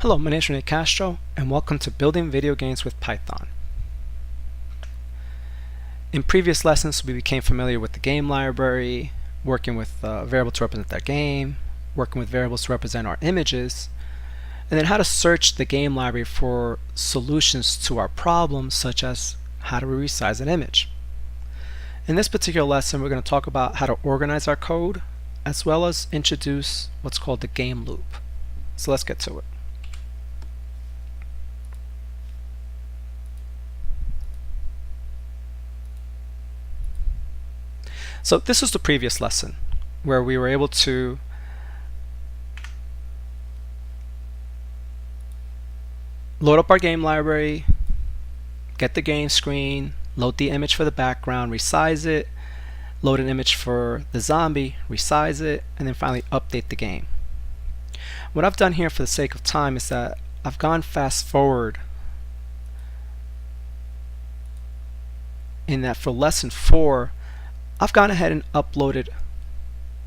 Hello, my name is Rene Castro, and welcome to Building Video Games with Python. In previous lessons, we became familiar with the game library, working with variables to represent that game, working with variables to represent our images, and then how to search the game library for solutions to our problems, such as how do we resize an image. In this particular lesson, we're going to talk about how to organize our code, as well as introduce what's called the game loop. So let's get to it. So this is the previous lesson where we were able to load up our game library, get the game screen, load the image for the background, resize it, load an image for the zombie, resize it, and then finally update the game. What I've done here for the sake of time is that I've gone fast forward in that for lesson 4 I've gone ahead and uploaded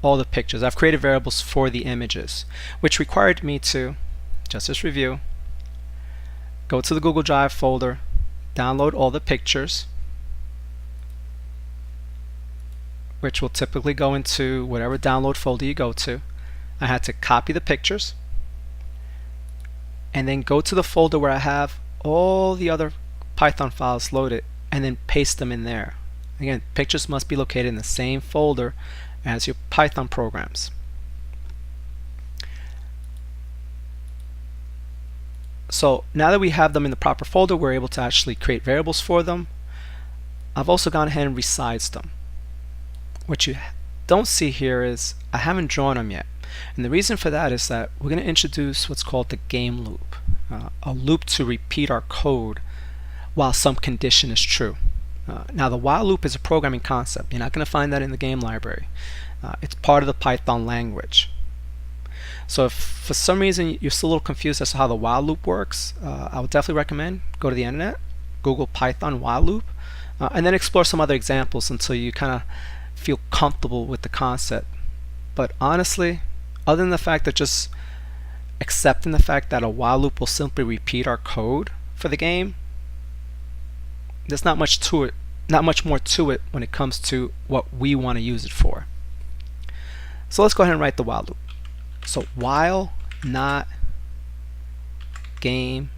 all the pictures. I've created variables for the images, which required me to, just as review, go to the Google Drive folder, download all the pictures, which will typically go into whatever download folder you go to. I had to copy the pictures and then go to the folder where I have all the other Python files loaded and then paste them in there. Again, pictures must be located in the same folder as your Python programs. So now that we have them in the proper folder, we're able to actually create variables for them. I've also gone ahead and resized them. What you don't see here is I haven't drawn them yet. And the reason for that is that we're going to introduce what's called the game loop, a loop to repeat our code while some condition is true. Now the while loop is a programming concept. You're not going to find that in the game library. It's part of the Python language. So if for some reason you're still a little confused as to how the while loop works, I would definitely recommend go to the internet, Google Python while loop, and then explore some other examples until you kind of feel comfortable with the concept. But honestly, other than the fact that just accepting the fact that a while loop will simply repeat our code for the game, there's not much to it, not much more to it when it comes to what we want to use it for. So let's go ahead and write the while loop. So while not game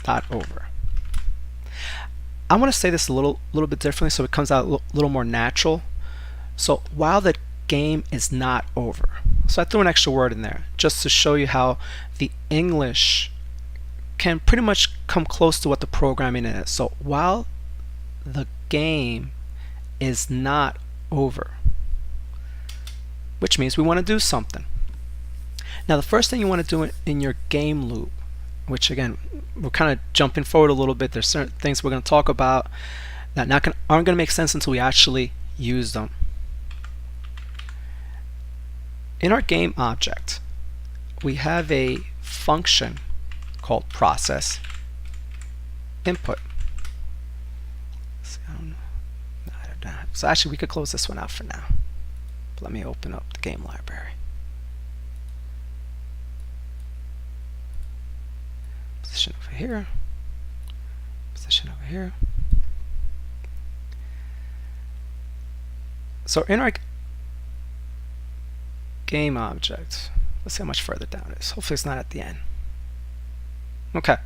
dot over. I want to say this a little bit differently so it comes out a little more natural. So while the game is not over. So I threw an extra word in there just to show you how the English can pretty much come close to what the programming is. So while the game is not over, which means we want to do something. Now the first thing you want to do in your game loop, which again we're kind of jumping forward a little bit, there's certain things we're going to talk about that aren't going to make sense until we actually use them. In our game object, we have a function called process input. So actually we could close this one out for now. But let me open up the game library. Position over here. Position over here. So in our game object, let's see how much further down it is. Hopefully it's not at the end. Okay.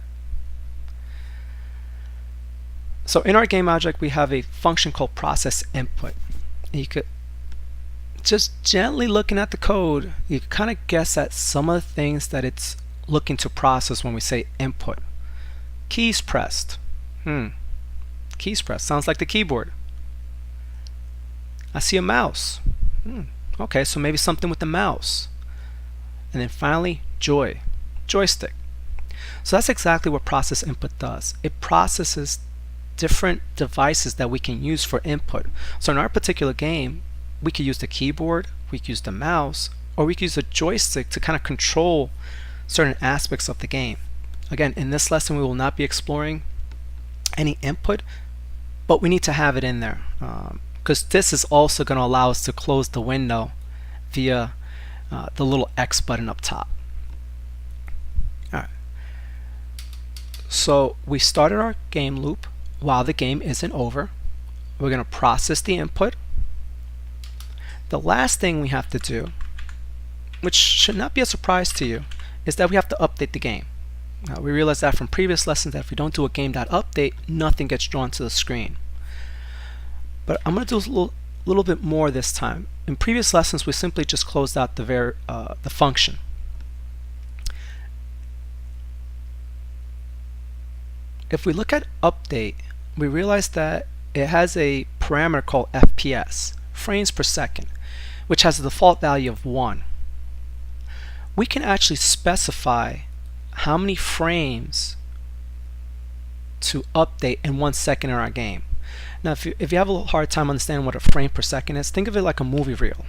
So in our game object we have a function called process input. And you could just gently looking at the code, you kind of guess at some of the things that it's looking to process when we say input. Keys pressed. Keys pressed. Sounds like the keyboard. I see a mouse. Okay, so maybe something with the mouse. And then finally, joystick. So that's exactly what process input does. It processes different devices that we can use for input. So in our particular game, we could use the keyboard, we could use the mouse, or we could use a joystick to kind of control certain aspects of the game. Again, in this lesson we will not be exploring any input, but we need to have it in there because this is also going to allow us to close the window via the little X button up top. So we started our game loop while the game isn't over. We're going to process the input. The last thing we have to do, which should not be a surprise to you, is that we have to update the game. Now, we realized that from previous lessons that if we don't do a game.update, nothing gets drawn to the screen. But I'm going to do a little bit more this time. In previous lessons, we simply just closed out the function. If we look at update, we realize that it has a parameter called FPS, frames per second, which has a default value of 1. We can actually specify how many frames to update in 1 second in our game. Now, if you have a little hard time understanding what a frame per second is, think of it like a movie reel.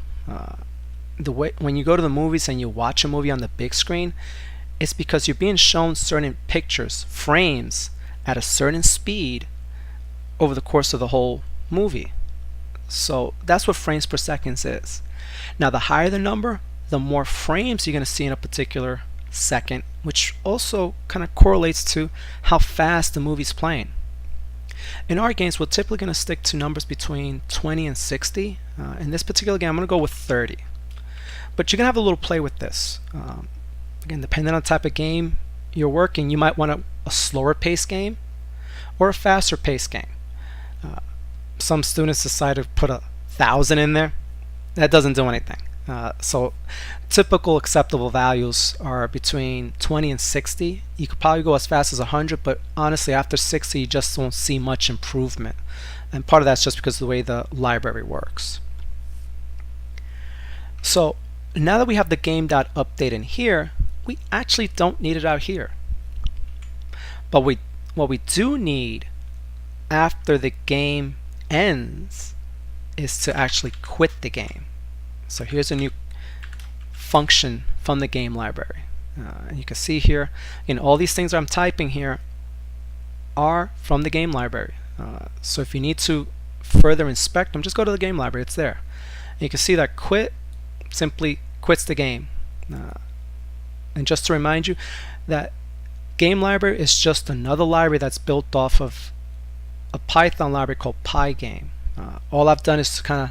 When you go to the movies and you watch a movie on the big screen, it's because you're being shown certain pictures, frames, at a certain speed over the course of the whole movie. So that's what frames per second is. Now, the higher the number, the more frames you're going to see in a particular second, which also kind of correlates to how fast the movie's playing. In our games, we're typically going to stick to numbers between 20 and 60. In this particular game, I'm going to go with 30. But you're going to have a little play with this. Again, depending on the type of game you're working, you might want a slower paced game or a faster paced game. Some students decide to put 1,000 in there. That doesn't do anything. So typical acceptable values are between 20 and 60. You could probably go as fast as 100, but honestly after 60 you just won't see much improvement. And part of that's just because of the way the library works. So now that we have the game.update in here, we actually don't need it out here. But what we do need after the game ends is to actually quit the game. So here's a new function from the game library. And you can see here, all these things I'm typing here are from the game library. So if you need to further inspect them, just go to the game library, it's there. And you can see that quit simply quits the game. And just to remind you that game library is just another library that's built off of a Python library called Pygame. All I've done is to kind of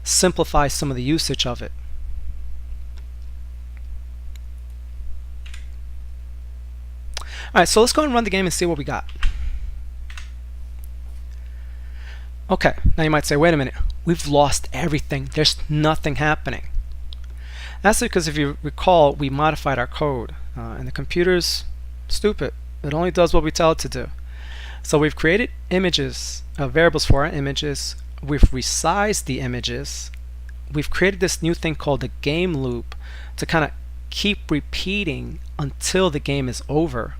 simplify some of the usage of it. Alright, so let's go and run the game and see what we got. Okay, now you might say, wait a minute, we've lost everything. There's nothing happening. That's because if you recall, we modified our code, and the computer's stupid. It only does what we tell it to do. So we've created images, variables for our images. We've resized the images. We've created this new thing called the game loop to kind of keep repeating until the game is over.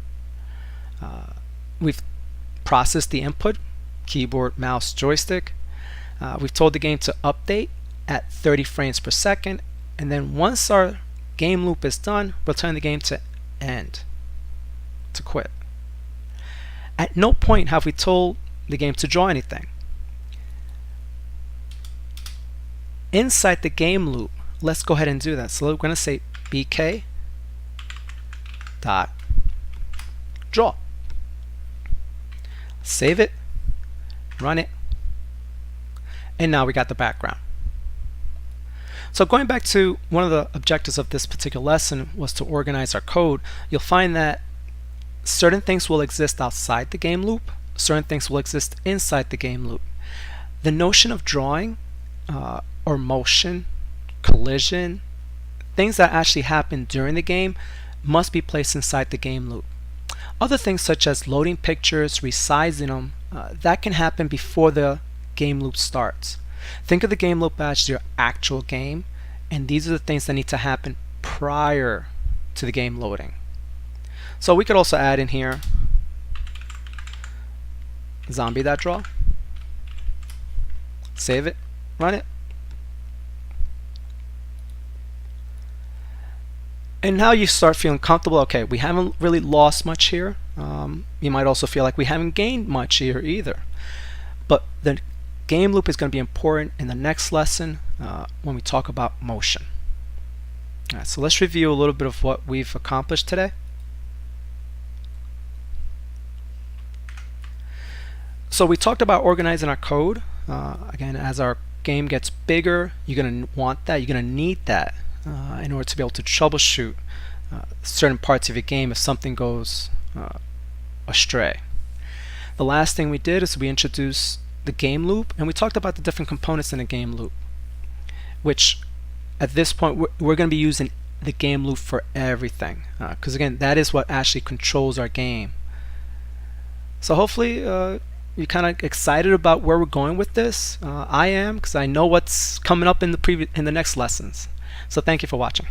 We've processed the input, keyboard, mouse, joystick. We've told the game to update at 30 frames per second, and then once our game loop is done, we'll turn the game to end, to quit. At no point have we told the game to draw anything. Inside the game loop, let's go ahead and do that. So we're going to say bk dot draw. Save it, run it, and now we got the background. So going back to one of the objectives of this particular lesson was to organize our code. You'll find that certain things will exist outside the game loop, certain things will exist inside the game loop. The notion of drawing or motion, collision, things that actually happen during the game must be placed inside the game loop. Other things such as loading pictures, resizing them, that can happen before the game loop starts. Think of the game loop as your actual game, and these are the things that need to happen prior to the game loading. So we could also add in here zombie.draw, save it, run it. And now you start feeling comfortable. Okay, we haven't really lost much here. You might also feel like we haven't gained much here either. But the game loop is going to be important in the next lesson when we talk about motion. All right, so let's review a little bit of what we've accomplished today. So we talked about organizing our code. Again, as our game gets bigger, you're going to want that, you're going to need that in order to be able to troubleshoot certain parts of your game if something goes astray. The last thing we did is we introduced the game loop, and we talked about the different components in a game loop, which at this point we're going to be using the game loop for everything, because again, that is what actually controls our game. So hopefully you're kind of excited about where we're going with this. I am, because I know what's coming up in the next lessons. So thank you for watching.